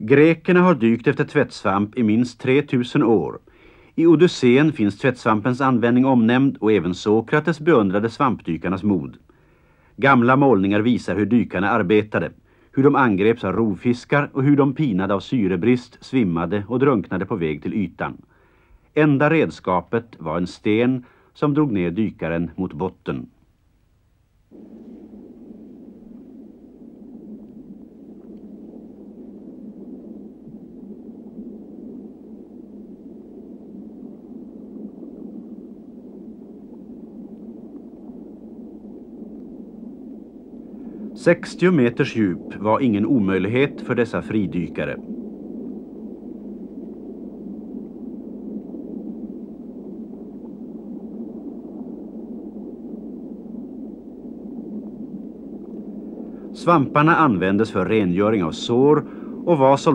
Grekerna har dykt efter tvättsvamp i minst 3000 år. I Odysseen finns tvättsvampens användning omnämnd och även Sokrates beundrade svampdykarnas mod. Gamla målningar visar hur dykarna arbetade, hur de angreps av rovfiskar och hur de pinade av syrebrist svimmade och drunknade på väg till ytan. Enda redskapet var en sten som drog ner dykaren mot botten. "60 meters djup var ingen omöjlighet för dessa fridykare. Svamparna användes för rengöring av sår och var så